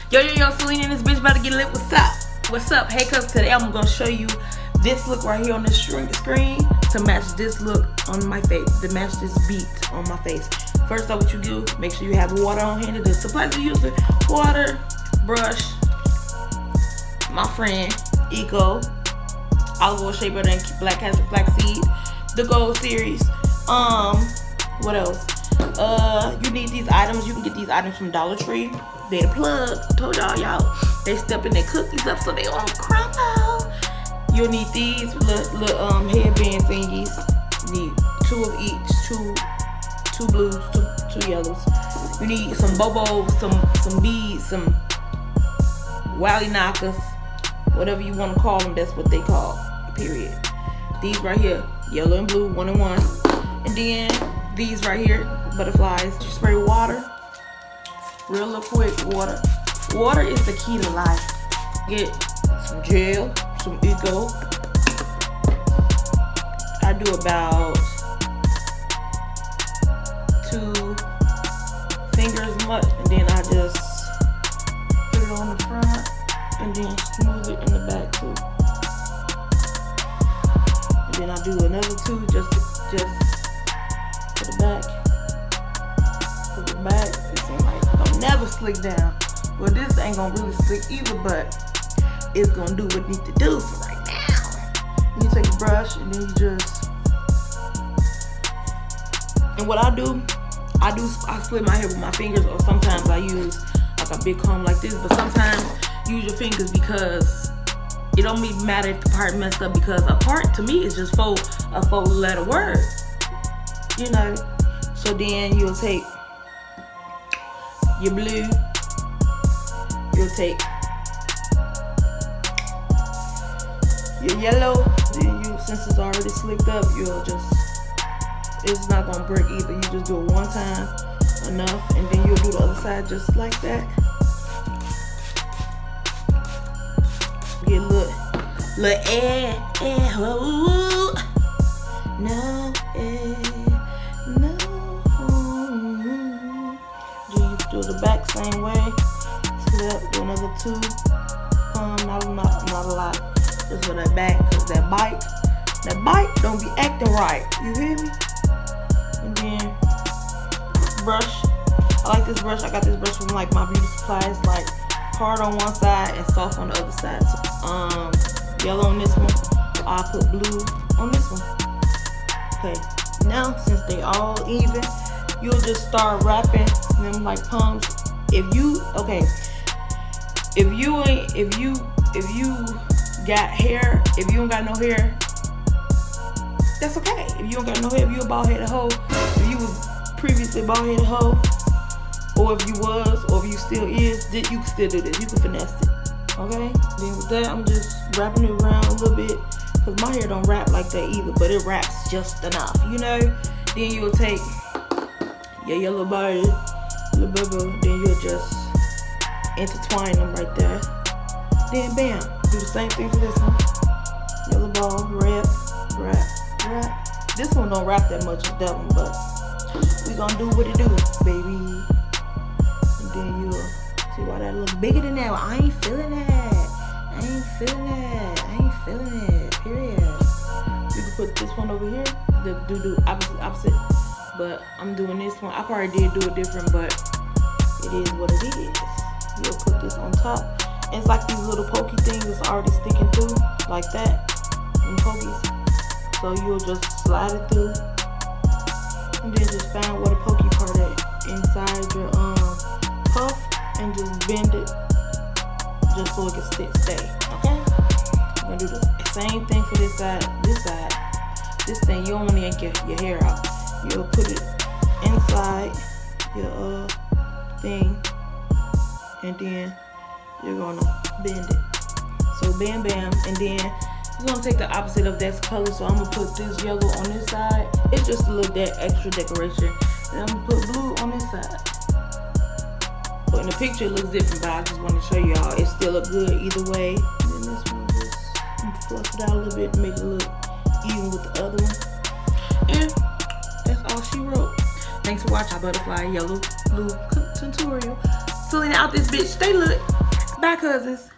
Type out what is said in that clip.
Yo, SALINA in this bitch about to get lit. What's up? What's up? Hey, cuz today I'm gonna show you this look right here on this screen to match this look on my face, to match this beat on my face. First off, what you do, make sure you have water on hand. The supplies you use it: water, brush, my friend Eco, olive oil shea butter, and black castor flaxseed, the gold series. What else? You need these items. You can get these items from Dollar Tree. They the plug. I told y'all, they stepping their cookies up so they don't crumble. You'll need these little headband thingies. You need 2 of each, two blues, two yellows. You need some bobos, some beads, some wally knockers, whatever you want to call them. That's what they call. Period. These right here, yellow and blue, 1 and 1. And then these right here, butterflies. You spray water, real quick. Water is the key to life. Get some gel, some Eco. I do about 2 fingers much, and then I just put it on the front and then smooth it in the back too. And then I do another 2 just for the back. For the back, it seems like don't never slick down. Well, this ain't gonna really slick either, but it's gonna do what it needs to do for right now. You take a brush and then you just, and what I do, I split my hair with my fingers, or sometimes I use like a big comb like this, but sometimes use your fingers because it don't even matter if the part messed up, because a part to me is just a 4-letter word, you know. So then you'll take your blue, you'll take your yellow, then you, since it's already slicked up, you'll just, it's not gonna break either. You just do it one time, enough, and then you'll do the other side just like that. Get a little air, oh, no air, no. Then you do the back same way. Split up, do another 2. Not a lot. Just for that back, cause that bite don't be acting right. You hear me? And then brush. I like this brush. I got this brush from like my beauty supplies, like hard on one side and soft on the other side. So, yellow on this one. I'll put blue on this one. Okay. Now, since they all even, you'll just start wrapping them like palms. If you got hair, if you don't got no hair, that's okay. If you don't got no hair, if you a bald-headed hoe, if you was previously bald-headed hoe, or if you was, or if you still is, you can still do this. You can finesse it, okay? Then with that, I'm just wrapping it around a little bit, because my hair don't wrap like that either, but it wraps just enough, you know? Then you'll take your yellow body, little bubble, then you'll just intertwine them right there. Then bam, do the same thing for this one. Yellow ball, wrap. This one don't wrap that much as that one, but we gonna do what it do, baby. And then you'll see why that look bigger than that. I ain't feeling that. Period. You can put this one over here, do opposite. But I'm doing this one. I probably did do it different, but it is what it is. You'll put this on top. And it's like these little pokey things that's already sticking through, like that. And pokies. So you'll just slide it through. And then just find where the pokey part is inside your puff, and just bend it just so it can stay. Okay? I'm gonna do the same thing for this side. This thing, you don't want to yank your hair out. You'll put it inside your thing, and then you're gonna bend it. So bam, and then you're gonna take the opposite of that color. So I'm gonna put this yellow on this side. It's just a little that extra decoration. And I'm gonna put blue on this side. But in the picture it looks different, but I just want to show y'all it still look good either way. And then this one, just fluff it out a little bit to make it look even with the other one. And that's all she wrote. Thanks for watching our butterfly yellow blue tutorial. SALINA out this bitch. Stay lit. Bye, cousins.